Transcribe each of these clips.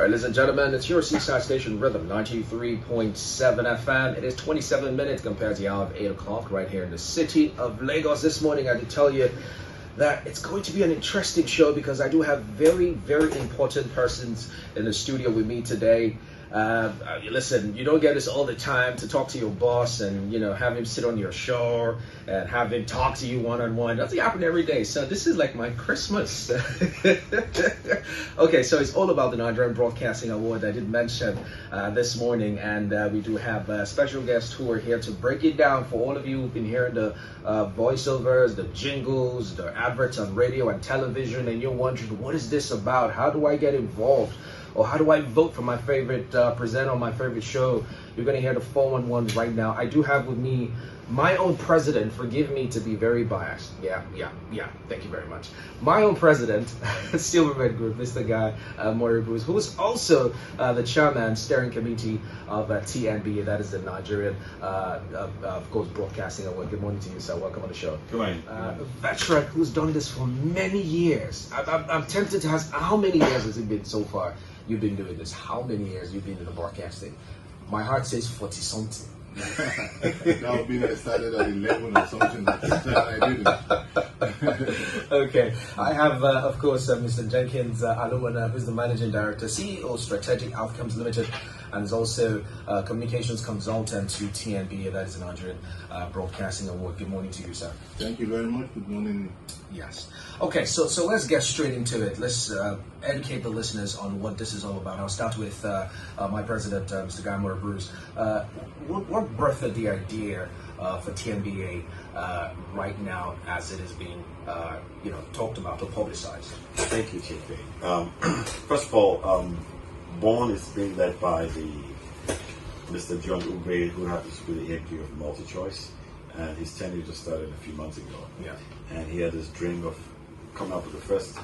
All right, ladies and gentlemen, it's your Seaside Station Rhythm, 93.7 FM. It is 27 minutes compared to the hour of 8 o'clock right here in the city of Lagos. This morning, I had to tell you that it's going to be an interesting show because I do have very, very important persons in the studio with me today. Listen, you don't get this all the time to talk to your boss and, have him sit on your show and have him talk to you one-on-one. Doesn't happen every day. So this is like my Christmas. Okay, so it's all about the Nigerian Broadcasting Award I did mention this morning. And we do have special guests who are here to break it down for all of you who've been hearing the voiceovers, the jingles, the adverts on radio and television. And you're wondering, what is this about? How do I get involved? Or how do I vote for my favorite presenter on my favorite show? You're going to hear the 411 right now. I do have with me my own president. Forgive me to be very biased. Yeah. Thank you very much. My own president, Silverbird Group, Mr. Guy Bruce, who is also the chairman, steering committee of TNBA. That is the Nigerian, of course, Broadcasting Award. Good morning to you, sir. Welcome on the show. Good morning. A veteran who's done this for many years. I'm tempted to ask, how many years has it been so far? You've been doing this. How many years you've been in the broadcasting? My heart says 40 something. That would mean I started at 11 or something like that. I didn't. Okay. I have, of course, Mr. Jenkins Alumona, who's the Managing Director, CEO, Strategic Outcomes Limited, and is also Communications Consultant to TNBA, that is the Nigerian Broadcasting Award. Good morning to you, sir. Thank you very much. Good morning. Yes. Okay, so let's get straight into it. Let's educate the listeners on what this is all about. I'll start with my president, Mr. Guy Bruce. What birthed the idea for TNBA right now as it is being talked about or publicized? Thank you, Chinke. First of all, Born is being led by Mr. John Iyke, who happens to be the Iyke of MultiChoice, and his tenure just started a few months ago. Yeah. And he had this dream of coming up with the first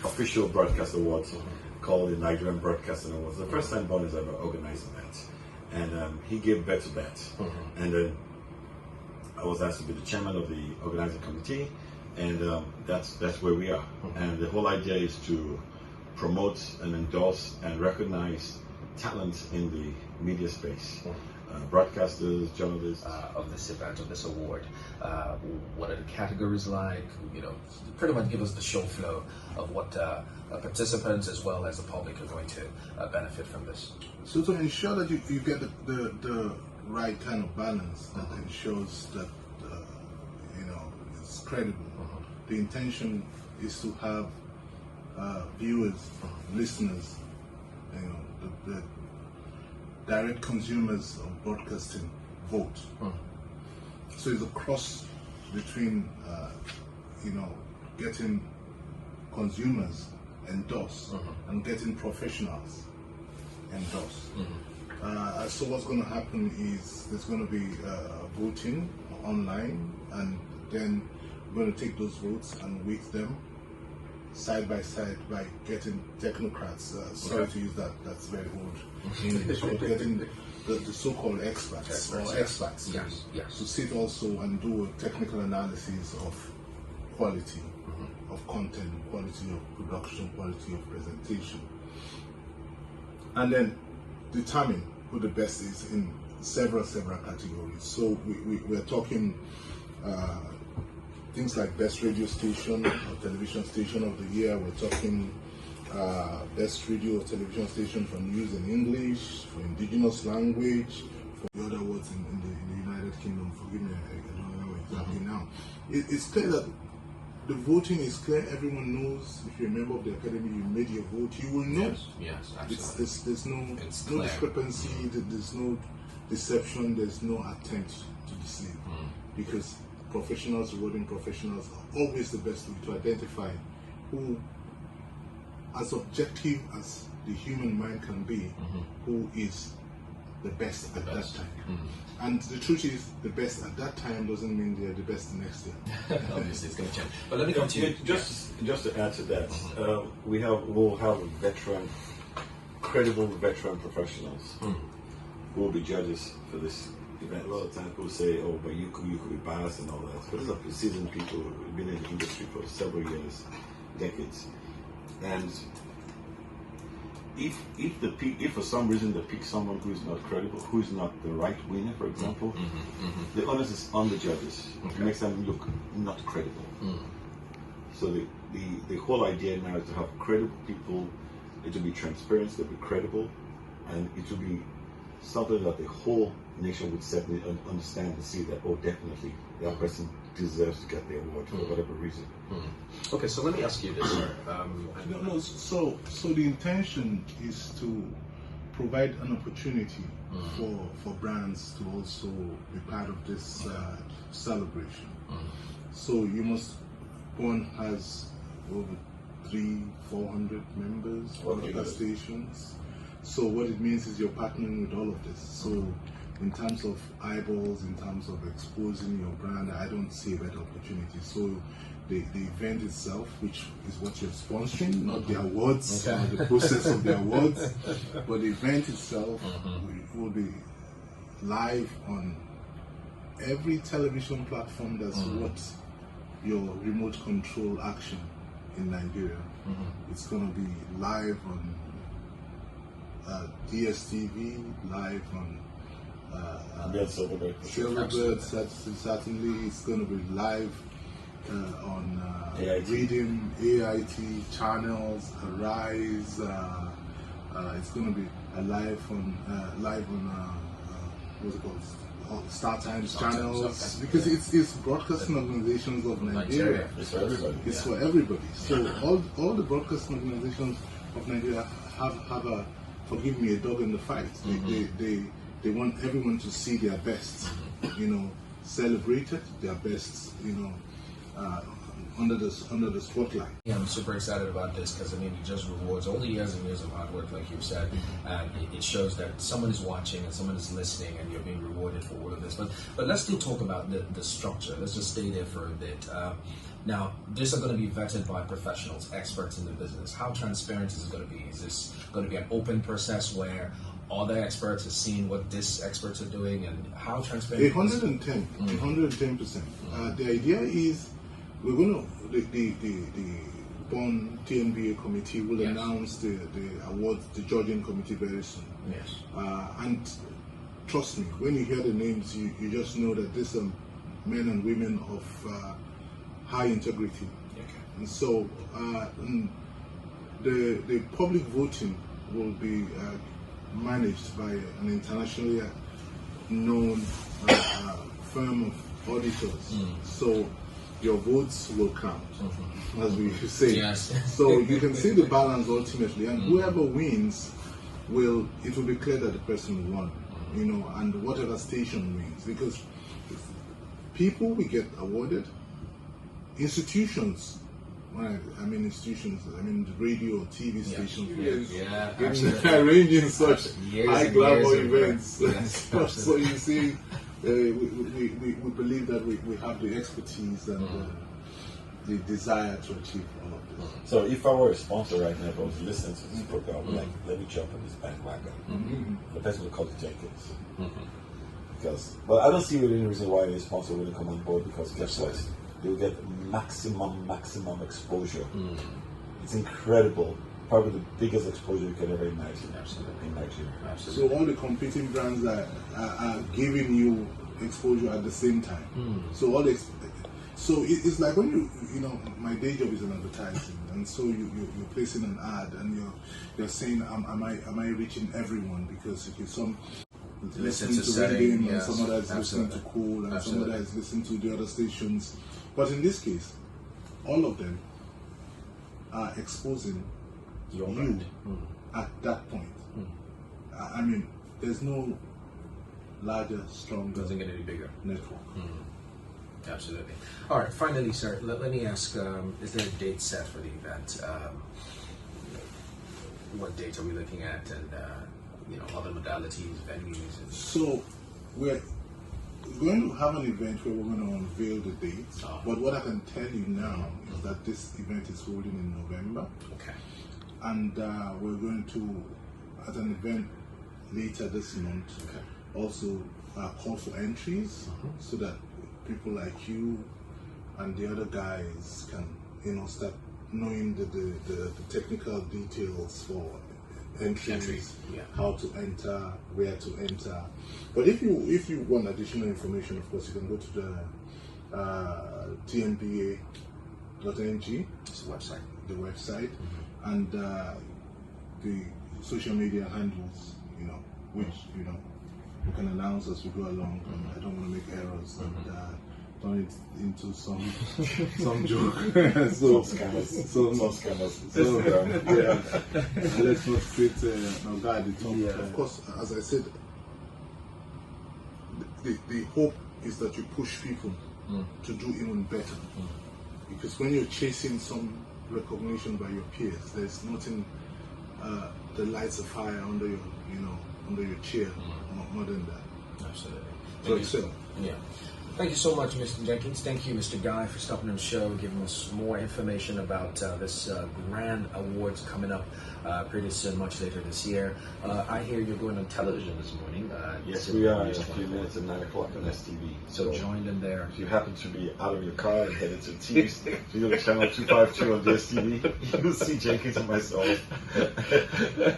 official broadcast awards called the Nigerian Broadcasting Awards. The first time Born has ever organized that, and he gave birth to that. And then I was asked to be the chairman of the organizing committee, and that's where we are. And the whole idea is to promote and endorse and recognize talent in the media space. Broadcasters, journalists. Of this event, of this award, what are the categories like? Pretty much give us the show flow of what participants as well as the public are going to benefit from this. So to ensure that you get the right kind of balance that ensures that it's credible, the intention is to have viewers, listeners, the direct consumers of broadcasting vote. So it's a cross between getting consumers endorsed and getting professionals endorsed. So what's going to happen is there's going to be voting online, and then we're going to take those votes and weight them side by side by getting technocrats, sorry to use that's very old English, but getting the so-called experts to sit also and do a technical analysis of quality of content, quality of production, quality of presentation, and then determine who the best is in several categories. So we're talking things like best radio station or television station of the year. We're talking best radio or television station for news in English, for indigenous language, for the other words in the United Kingdom. Forgive me, I don't know exactly now. It's clear that the voting is clear. Everyone knows. If you're a member of the academy, you made your vote. You will know. Yes, absolutely. There's no discrepancy. There's no deception. There's no attempt to deceive, because professionals rewarding professionals are always the best way to identify who, as objective as the human mind can be, who is the best at that time. And the truth is, the best at that time doesn't mean they're the best the next year. Obviously, it's going to change. But let me come to you. Just to add to that, we'll have credible veteran professionals who will be judges for this event. A lot of times people say, "Oh, but you could be biased and all that." But these are seasoned people who've been in the industry for several years, decades, and if for some reason they pick someone who is not credible, who is not the right winner, for example, the onus is on the judges. It makes them look not credible. So the whole idea now is to have credible people. It will be transparent, they'll be credible, and it will be something that the whole nation would certainly understand and see that, oh, definitely that person deserves to get the award for whatever reason. Okay, so let me ask you this, sir. So the intention is to provide an opportunity for brands to also be part of this celebration. So you must, one has over 300-400 members, other stations. So what it means is you're partnering with all of this. So in terms of eyeballs, in terms of exposing your brand, I don't see a better opportunity. So the event itself, which is what you're sponsoring, not the awards or the process of the awards, but the event itself will be live on every television platform that's what your remote control action in Nigeria. It's going to be live on DSTV, live on Silverbird, certainly. It's going to be live on Reading, Iyke channels, Arise. It's going to be live on what's it called? Star Times channels, because it's broadcasting organizations of Nigeria. It's for everybody. It's for everybody. So all the broadcasting organizations of Nigeria have a, forgive me, a dog in the fight. They want everyone to see their best, celebrated, their best, under the spotlight. Yeah, I'm super excited about this because it just rewards all the years and years of hard work, like you said. It shows that someone is watching and someone is listening, and you're being rewarded for all of this. But let's still talk about the structure. Let's just stay there for a bit. Now, these are going to be vetted by professionals, experts in the business. How transparent is it going to be? Is this going to be an open process where other experts are seeing what these experts are doing, and how transparent? 110%. The idea is we're going to the Bond TNBA committee will announce the awards, the judging committee very soon. Yes. And trust me, when you hear the names, you just know that these are men and women of high integrity. Okay. And so the public voting will be managed by an internationally known firm of auditors. So your votes will count, as we say. Yes. So you can see the balance ultimately, and whoever wins it will be clear that the person won, and whatever station wins, because people will get awarded. Institutions, when I mean institutions, I mean the radio, TV stations, arranging such high glamour events. So you see, we believe that we have the expertise and the desire to achieve all of this. So if I were a sponsor right now, if I was listening to this program, I would like, let me jump on this bandwagon. The person would call it Jenkins. Because, well, I don't see really any reason why a sponsor wouldn't come on board, because guess what? You'll get maximum exposure. It's incredible. Probably the biggest exposure you can ever imagine. Absolutely. In Nigeria. So all the competing brands are giving you exposure at the same time. So it's like when my day job is in advertising, and so you're placing an ad, and you're saying, am I reaching everyone? Because if some listen listening to Reading, yes, and some others listening to Cool, and some others listening to the other stations. But in this case, all of them are exposing you at that point. I mean, there's no larger, stronger, doesn't get any bigger network. Absolutely. All right, finally, sir, let me ask, is there a date set for the event? What date are we looking at, and other modalities, venues? So we're going to have an event where we're going to unveil the dates. But what I can tell you now is that this event is holding in November. Okay. And we're going to, at an event later this month, also call for entries so that people like you and the other guys can, start knowing the technical details for entries, yeah. how to enter, where to enter. But if you want additional information, of course, you can go to the TNBA.ng, It's the website. And the social media handles, which we can announce as we go along. And I don't want to make errors and turn it into some joke. Some scammers. Let's not create guide the top. Yeah. Of course, as I said, the hope is that you push people to do even better. Because when you're chasing some recognition by your peers, there's nothing that lights a fire under your chair more than that. Absolutely. So excel. Yeah. Thank you so much, Mr. Jenkins. Thank you, Mr. Guy, for stopping on the show, giving us more information about this grand awards coming up pretty soon, much later this year. I hear you're going on television this morning. Yes, we are in a few minutes at 9 o'clock on STV. So join them there. If you happen to be out of your car and headed to the TV, if you go to channel 252 on DSTV, you'll see Jenkins and myself.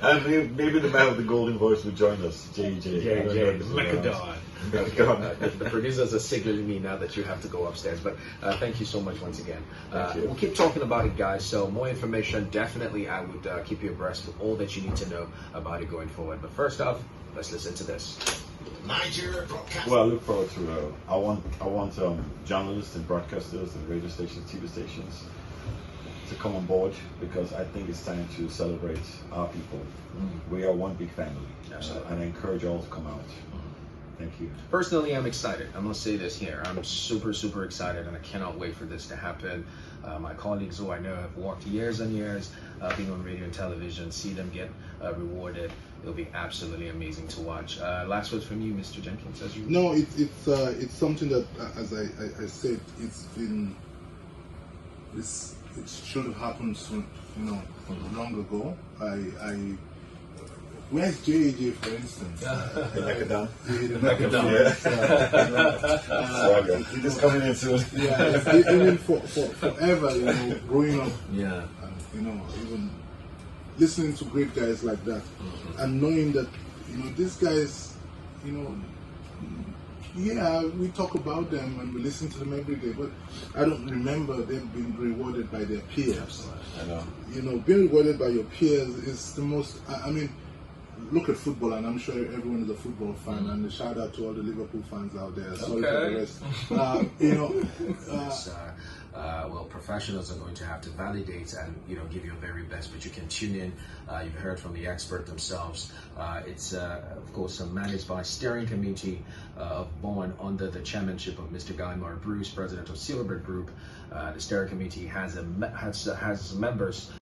And maybe the man with the golden voice will join us, JJ. Macadon. The producers are signaling me now that you have to go upstairs, but thank you so much once again. We'll keep talking about it, guys, so more information, definitely I would keep you abreast of all that you need to know about it going forward. But first off, let's listen to this. Nigerian Broadcasting. Well, I look forward to I want journalists and broadcasters and radio stations, TV stations to come on board, because I think it's time to celebrate our people. We are one big family, and I encourage all to come out. Thank you. Personally, I'm excited. I'm going to say this here. I'm super, super excited, and I cannot wait for this to happen. My colleagues who I know have worked years and years being on radio and television, see them get rewarded. It'll be absolutely amazing to watch. Last words from you, Mr. Jenkins, as you... No, it's something that, as I said, it should have happened soon, long ago. Where's JJ, for instance? Macadon. He's coming in soon. Yeah, even for forever, growing up. Yeah. Even listening to great guys like that, and knowing that, these guys, yeah, we talk about them and we listen to them every day, but I don't remember them being rewarded by their peers. I know. Being rewarded by your peers is the most. I mean, look at football, and I'm sure everyone is a football fan, and a shout out to all the Liverpool fans out there. Sorry for the rest. Well, professionals are going to have to validate and give your very best, but you can tune in. You've heard from the expert themselves. It's of course managed by steering committee born under the chairmanship of Mr. Guy Bruce, president of Silverbird Group. The steering committee has members